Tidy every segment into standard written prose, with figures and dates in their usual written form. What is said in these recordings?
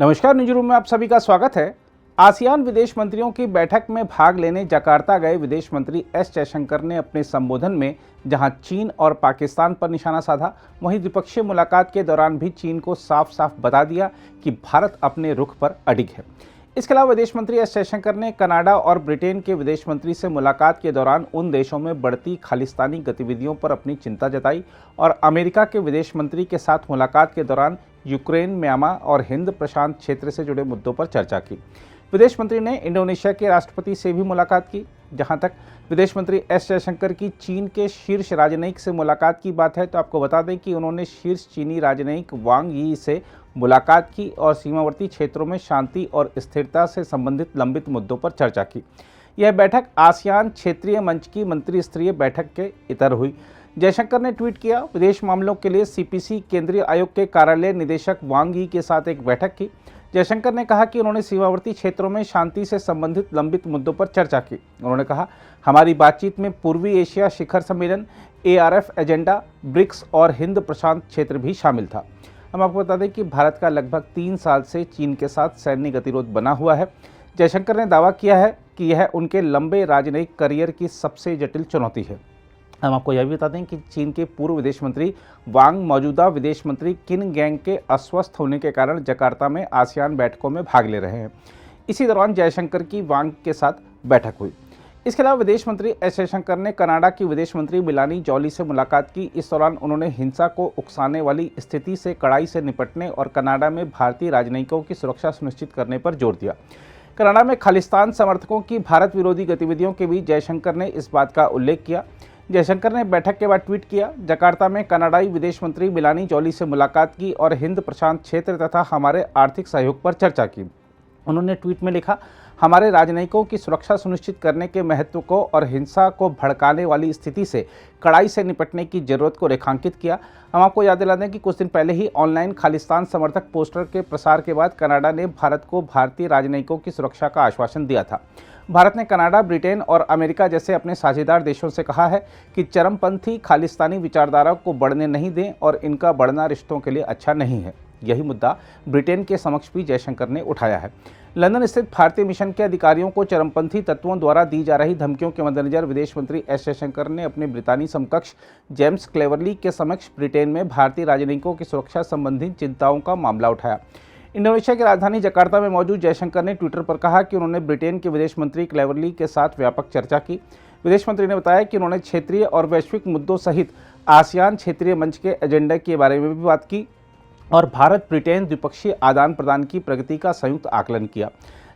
नमस्कार, news room में आप सभी का स्वागत है। आसियान विदेश मंत्रियों की बैठक में भाग लेने जकार्ता गए विदेश मंत्री एस जयशंकर ने अपने संबोधन में जहां चीन और पाकिस्तान पर निशाना साधा, वहीं द्विपक्षीय मुलाकात के दौरान भी चीन को साफ साफ बता दिया कि भारत अपने रुख पर अडिग है। इसके अलावा विदेश मंत्री एस जयशंकर ने कनाडा और ब्रिटेन के विदेश मंत्री से मुलाकात के दौरान उन देशों में बढ़ती खालिस्तानी गतिविधियों पर अपनी चिंता जताई और अमेरिका के विदेश मंत्री के साथ मुलाकात के दौरान यूक्रेन, म्यांमार और हिंद प्रशांत क्षेत्र से जुड़े मुद्दों पर चर्चा की। विदेश मंत्री ने इंडोनेशिया के राष्ट्रपति से भी मुलाकात की। जहां तक विदेश मंत्री एस जयशंकर की चीन के शीर्ष राजनयिक से मुलाकात की बात है, तो आपको बता दें कि उन्होंने शीर्ष चीनी राजनयिक वांग यी से मुलाकात की और सीमावर्ती क्षेत्रों में शांति और स्थिरता से संबंधित लंबित मुद्दों पर चर्चा की। यह बैठक आसियान क्षेत्रीय मंच की मंत्री स्तरीय बैठक के इतर हुई। जयशंकर ने ट्वीट किया, विदेश मामलों के लिए सीपीसी केंद्रीय आयोग के कार्यालय निदेशक वांग यी के साथ एक बैठक की। जयशंकर ने कहा कि उन्होंने सीमावर्ती क्षेत्रों में शांति से संबंधित लंबित मुद्दों पर चर्चा की। उन्होंने कहा, हमारी बातचीत में पूर्वी एशिया शिखर सम्मेलन, ARF एजेंडा, ब्रिक्स और हिंद प्रशांत क्षेत्र भी शामिल था। हम आपको बता दें कि भारत का लगभग 3 साल से चीन के साथ सैन्य गतिरोध बना हुआ है। जयशंकर ने दावा किया है कि यह उनके लंबे राजनयिक करियर की सबसे जटिल चुनौती है। हम आपको यह भी बता दें कि चीन के पूर्व विदेश मंत्री वांग मौजूदा विदेश मंत्री किन गैंग के अस्वस्थ होने के कारण जकार्ता में आसियान बैठकों में भाग ले रहे हैं। इसी दौरान जयशंकर की वांग के साथ बैठक हुई। इसके अलावा विदेश मंत्री एस जयशंकर ने कनाडा की विदेश मंत्री मेलानी जॉली से मुलाकात की। इस दौरान उन्होंने हिंसा को उकसाने वाली स्थिति से कड़ाई से निपटने और कनाडा में भारतीय राजनयिकों की सुरक्षा सुनिश्चित करने पर जोर दिया। कनाडा में खालिस्तान समर्थकों की भारत विरोधी गतिविधियों के बीच जयशंकर ने इस बात का उल्लेख किया। जयशंकर ने बैठक के बाद ट्वीट किया, जकार्ता में कनाडाई विदेश मंत्री मेलानी जॉली से मुलाकात की और हिंद प्रशांत क्षेत्र तथा हमारे आर्थिक सहयोग पर चर्चा की। उन्होंने ट्वीट में लिखा, हमारे राजनयिकों की सुरक्षा सुनिश्चित करने के महत्व को और हिंसा को भड़काने वाली स्थिति से कड़ाई से निपटने की जरूरत को रेखांकित किया। हम आपको याद दिला दें कि कुछ दिन पहले ही ऑनलाइन खालिस्तान समर्थक पोस्टर के प्रसार के बाद कनाडा ने भारत को भारतीय राजनयिकों की सुरक्षा का आश्वासन दिया था। भारत ने कनाडा, ब्रिटेन और अमेरिका जैसे अपने साझेदार देशों से कहा है कि चरमपंथी खालिस्तानी विचारधारा को बढ़ने नहीं दें और इनका बढ़ना रिश्तों के लिए अच्छा नहीं है। यही मुद्दा ब्रिटेन के समक्ष भी जयशंकर ने उठाया है। लंदन स्थित भारतीय मिशन के अधिकारियों को चरमपंथी तत्वों द्वारा दी जा रही धमकियों के मद्देनजर विदेश मंत्री एस जयशंकर ने अपने ब्रितानी समकक्ष जेम्स क्लेवरली के समक्ष ब्रिटेन में भारतीय राजनयिकों की सुरक्षा संबंधी चिंताओं का मामला उठाया। इंडोनेशिया की राजधानी जकार्ता में मौजूद जयशंकर ने ट्विटर पर कहा कि उन्होंने ब्रिटेन के विदेश मंत्री क्लेवरली के साथ व्यापक चर्चा की। विदेश मंत्री ने बताया कि उन्होंने क्षेत्रीय और वैश्विक मुद्दों सहित आसियान क्षेत्रीय मंच के एजेंडे के बारे में भी बात की और भारत ब्रिटेन द्विपक्षीय आदान प्रदान की प्रगति का संयुक्त आकलन किया।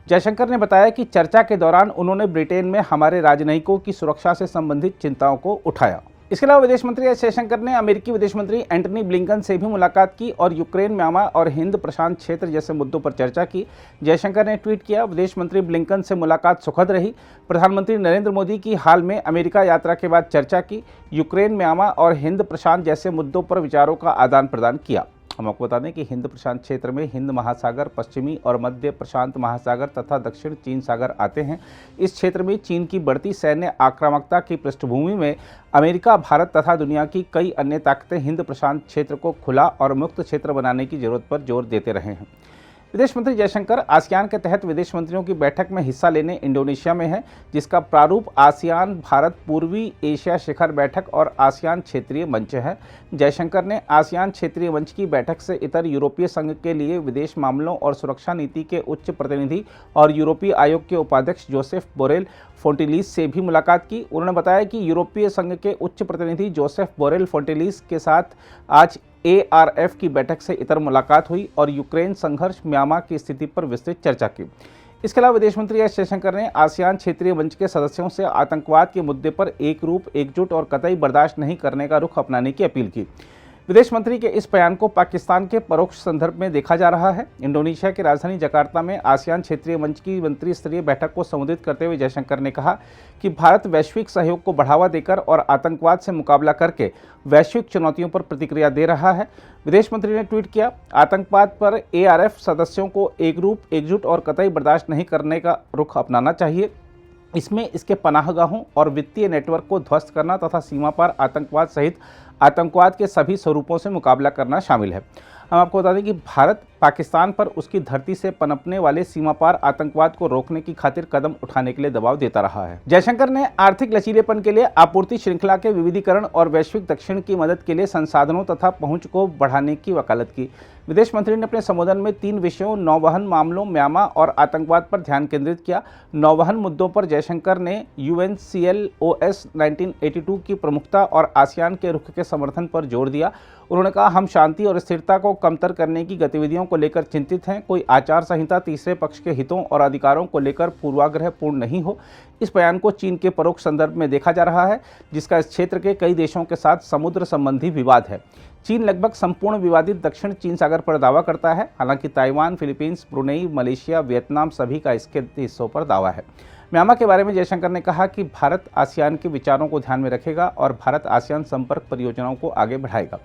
जयशंकर ने बताया कि चर्चा के दौरान उन्होंने ब्रिटेन में हमारे राजनयिकों की सुरक्षा से संबंधित चिंताओं को उठाया। इसके अलावा विदेश मंत्री एस जयशंकर ने अमेरिकी विदेश मंत्री एंटनी ब्लिंकन से भी मुलाकात की और यूक्रेन, म्यांमार और हिंद प्रशांत क्षेत्र जैसे मुद्दों पर चर्चा की। जयशंकर ने ट्वीट किया, विदेश मंत्री ब्लिंकन से मुलाकात सुखद रही। प्रधानमंत्री नरेंद्र मोदी की हाल में अमेरिका यात्रा के बाद चर्चा की। यूक्रेन, म्यांमार और हिंद प्रशांत जैसे मुद्दों पर विचारों का आदान प्रदान किया। हम आपको बता दें कि हिंद प्रशांत क्षेत्र में हिंद महासागर, पश्चिमी और मध्य प्रशांत महासागर तथा दक्षिण चीन सागर आते हैं। इस क्षेत्र में चीन की बढ़ती सैन्य आक्रामकता की पृष्ठभूमि में अमेरिका, भारत तथा दुनिया की कई अन्य ताकतें हिंद प्रशांत क्षेत्र को खुला और मुक्त क्षेत्र बनाने की जरूरत पर जोर देते रहे हैं। विदेश मंत्री जयशंकर आसियान के तहत विदेश मंत्रियों की बैठक में हिस्सा लेने इंडोनेशिया में है, जिसका प्रारूप आसियान भारत पूर्वी एशिया शिखर बैठक और आसियान क्षेत्रीय मंच है। जयशंकर ने आसियान क्षेत्रीय मंच की बैठक से इतर यूरोपीय संघ के लिए विदेश मामलों और सुरक्षा नीति के उच्च प्रतिनिधि और यूरोपीय आयोग के उपाध्यक्ष जोसेफ बोरेल फोंटिलीस से भी मुलाकात की। उन्होंने बताया कि यूरोपीय संघ के उच्च प्रतिनिधि जोसेफ बोरेल फोंटिलीस के साथ आज ARF की बैठक से इतर मुलाकात हुई और यूक्रेन संघर्ष, म्यांमार की स्थिति पर विस्तृत चर्चा की। इसके अलावा विदेश मंत्री एस जयशंकर ने आसियान क्षेत्रीय मंच के सदस्यों से आतंकवाद के मुद्दे पर एक रूप, एकजुट और कतई बर्दाश्त नहीं करने का रुख अपनाने की अपील की। विदेश मंत्री के इस बयान को पाकिस्तान के परोक्ष संदर्भ में देखा जा रहा है। इंडोनेशिया की राजधानी जकार्ता में आसियान क्षेत्रीय मंच की मंत्री स्तरीय बैठक को संबोधित करते हुए जयशंकर ने कहा कि भारत वैश्विक सहयोग को बढ़ावा देकर और आतंकवाद से मुकाबला करके वैश्विक चुनौतियों पर प्रतिक्रिया दे रहा है। विदेश मंत्री ने ट्वीट किया, आतंकवाद पर ARF सदस्यों को एकरूप, एकजुट और कतई बर्दाश्त नहीं करने का रुख अपनाना चाहिए। इसमें इसके पनाहगाहों और वित्तीय नेटवर्क को ध्वस्त करना तथा सीमा पार आतंकवाद सहित आतंकवाद के सभी स्वरूपों से मुकाबला करना शामिल है। हम आपको बता दें कि भारत पाकिस्तान पर उसकी धरती से पनपने वाले सीमापार आतंकवाद को रोकने की खातिर कदम उठाने के लिए दबाव देता रहा है। जयशंकर ने आर्थिक लचीलेपन के लिए आपूर्ति श्रृंखला के विविधीकरण और वैश्विक दक्षिण की मदद के लिए संसाधनों तथा पहुंच को बढ़ाने की वकालत की। विदेश मंत्री ने अपने संबोधन में 3 विषयों नौवहन मामलों, म्यांमा और आतंकवाद पर ध्यान केंद्रित किया। नौवहन मुद्दों पर जयशंकर ने UNCLOS 1982 की प्रमुखता और आसियान के रुख के समर्थन पर जोर दिया। उन्होंने कहा, हम शांति और स्थिरता को कमतर करने की गतिविधियों को लेकर चिंतित हैं। कोई आचार संहिता तीसरे पक्ष के हितों और अधिकारों को लेकर पूर्वाग्रहपूर्ण नहीं हो। इस बयान को चीन के परोक्ष संदर्भ में देखा जा रहा है, जिसका इस क्षेत्र के कई देशों के साथ समुद्र संबंधी विवाद है। चीन लगभग संपूर्ण विवादित दक्षिण चीन सागर पर दावा करता है। हालांकि Taiwan, Philippines, Brunei, Malaysia, Vietnam सभी का इसके हिस्सों पर दावा है। म्यांमा के बारे में जयशंकर ने कहा कि भारत आसियान के विचारों को ध्यान में रखेगा और भारत आसियान संपर्क परियोजनाओं को आगे बढ़ाएगा।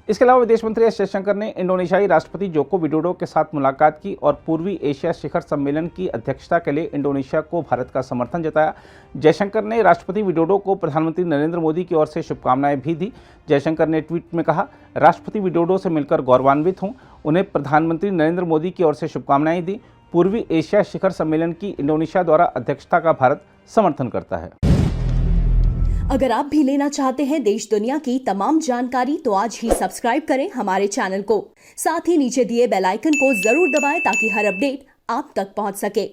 इसके अलावा विदेश मंत्री एस जयशंकर ने इंडोनेशियाई राष्ट्रपति जोको विडोडो के साथ मुलाकात की और पूर्वी एशिया शिखर सम्मेलन की अध्यक्षता के लिए इंडोनेशिया को भारत का समर्थन जताया। जयशंकर ने राष्ट्रपति विडोडो को प्रधानमंत्री नरेंद्र मोदी की ओर से शुभकामनाएं भी दी। जयशंकर ने ट्वीट में कहा, राष्ट्रपति विडोडो से मिलकर गौरवान्वित हूं। उन्हें प्रधानमंत्री नरेंद्र मोदी की ओर से शुभकामनाएं दी। पूर्वी एशिया शिखर सम्मेलन की इंडोनेशिया द्वारा अध्यक्षता का भारत समर्थन करता है। अगर आप भी लेना चाहते हैं देश दुनिया की तमाम जानकारी तो आज ही सब्सक्राइब करें हमारे चैनल को। साथ ही नीचे दिए बेल आइकन को जरूर दबाएं ताकि हर अपडेट आप तक पहुंच सके।